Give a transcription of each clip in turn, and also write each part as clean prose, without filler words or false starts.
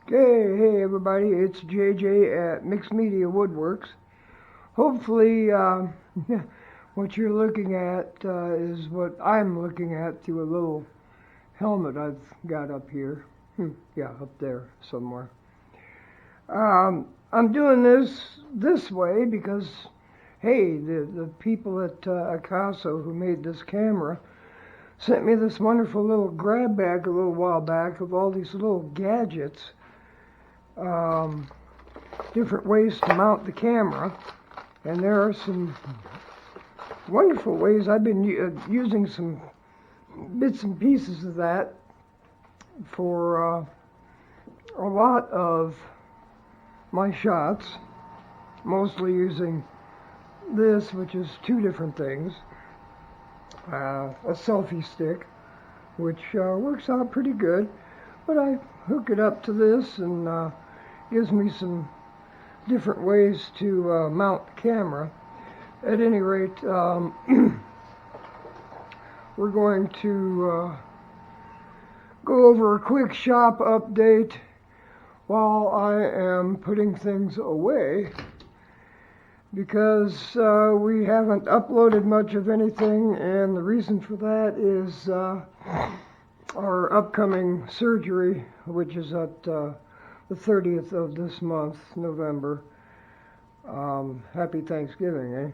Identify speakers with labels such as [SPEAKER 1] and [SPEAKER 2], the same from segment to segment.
[SPEAKER 1] Hey everybody, it's JJ at Mixed Media Woodworks. Hopefully, what you're looking at is what I'm looking at through a little helmet I've got up here. Yeah, up there somewhere. I'm doing this way because, hey, the people at Akaso who made this camera sent me this wonderful little grab bag a little while back of all these little gadgets. Different ways to mount the camera, and there are some wonderful ways. I've been using some bits and pieces of that for a lot of my shots, mostly using this, which is two different things. A selfie stick, which works out pretty good, but I hook it up to this and gives me some different ways to mount the camera. At any rate, we're going to go over a quick shop update while I am putting things away, because we haven't uploaded much of anything, and the reason for that is our upcoming surgery, which is at the 30th of this month, November. Happy Thanksgiving, eh?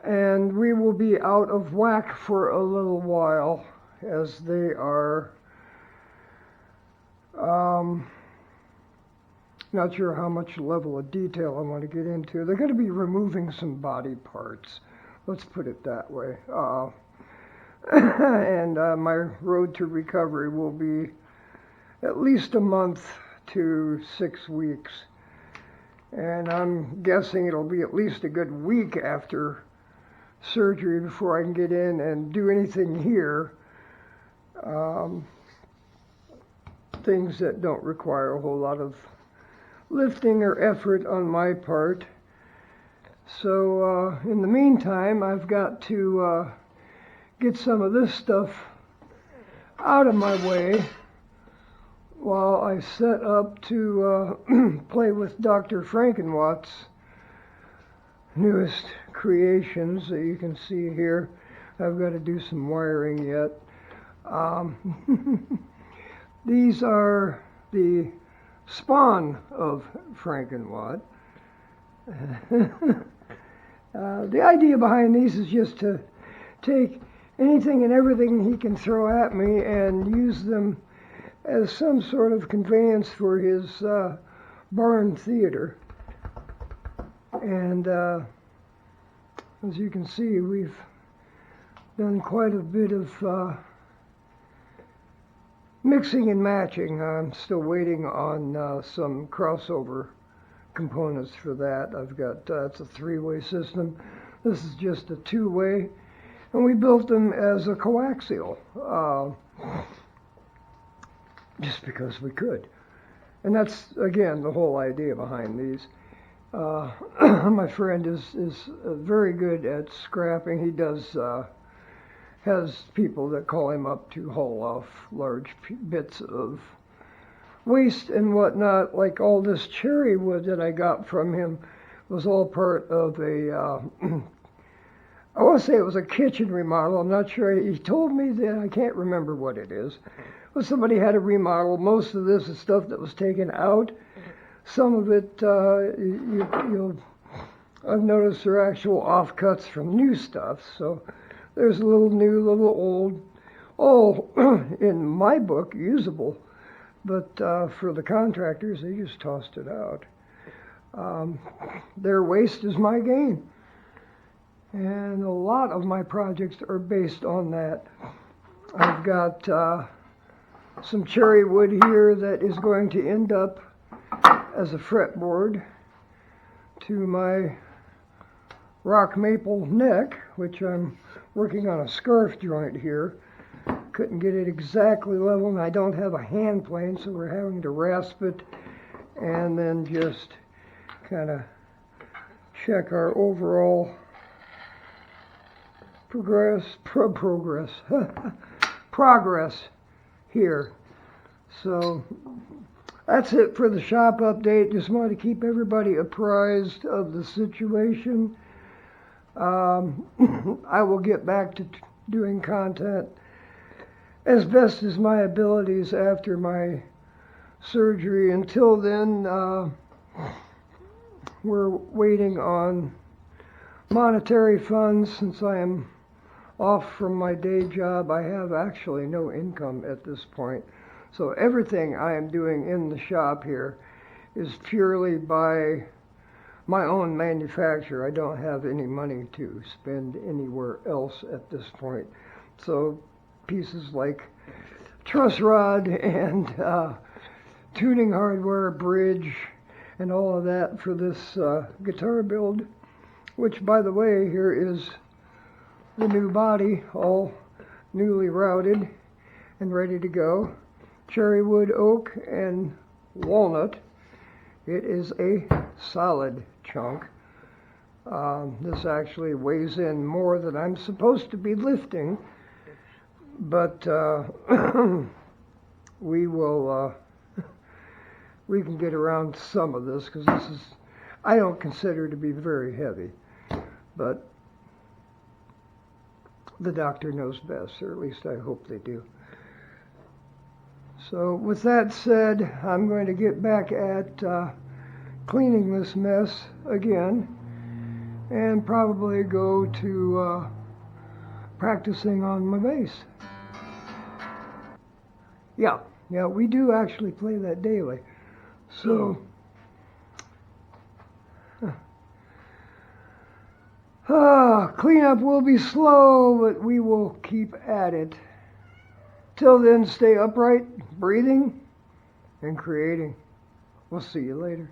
[SPEAKER 1] And we will be out of whack for a little while, as they are not sure how much level of detail I want to get into. They're going to be removing some body parts. Let's put it that way. And my road to recovery will be at least a month to 6 weeks. And I'm guessing it'll be at least a good week after surgery before I can get in and do anything here. Things that don't require a whole lot of lifting or effort on my part. So in the meantime, I've got to get some of this stuff out of my way while I set up to play with Dr. Frankenwatt's newest creations that you can see here. I've got to do some wiring yet. These are the spawn of Frankenwatt. The idea behind these is just to take anything and everything he can throw at me and use them as some sort of conveyance for his barn theater. And as you can see, we've done quite a bit of mixing and matching. I'm still waiting on some crossover components for that. I've got, it's a three-way system. This is just a two-way, and we built them as a coaxial, just because we could. And that's, again, the whole idea behind these. My friend is very good at scrapping. He does has people that call him up to haul off large bits of waste and whatnot. Like all this cherry wood that I got from him was all part of a I want to say it was a kitchen remodel. I'm not sure. He told me that. I can't remember what it is. But somebody had a remodel. Most of this is stuff that was taken out. Some of it, I've noticed are actual offcuts from new stuff. So there's a little new, little old, all in my book usable. But for the contractors, they just tossed it out. Their waste is my gain. And a lot of my projects are based on that. I've got some cherry wood here that is going to end up as a fretboard to my rock maple neck, which I'm working on a scarf joint here. Couldn't get it exactly level, and I don't have a hand plane, so we're having to rasp it and then just kind of check our overall progress here. So that's it for the shop update. Just wanted to keep everybody apprised of the situation. I will get back to doing content as best as my abilities after my surgery. Until then, we're waiting on monetary funds. Since I am off from my day job, I have actually no income at this point. So everything I am doing in the shop here is purely by my own manufacture. I don't have any money to spend anywhere else at this point. So pieces like truss rod and tuning hardware, bridge, and all of that for this guitar build, which, by the way, here is the new body, all newly routed and ready to go. Cherry wood, oak, and walnut. It is a solid chunk. This actually weighs in more than I'm supposed to be lifting, but we can get around some of this, because this is, I don't consider to be very heavy, but the doctor knows best, or at least I hope they do. So with that said, I'm going to get back at cleaning this mess again, and probably go to practicing on my bass. Yeah, we do actually play that daily. So, cleanup will be slow, but we will keep at it. Till then, stay upright, breathing, and creating. We'll see you later.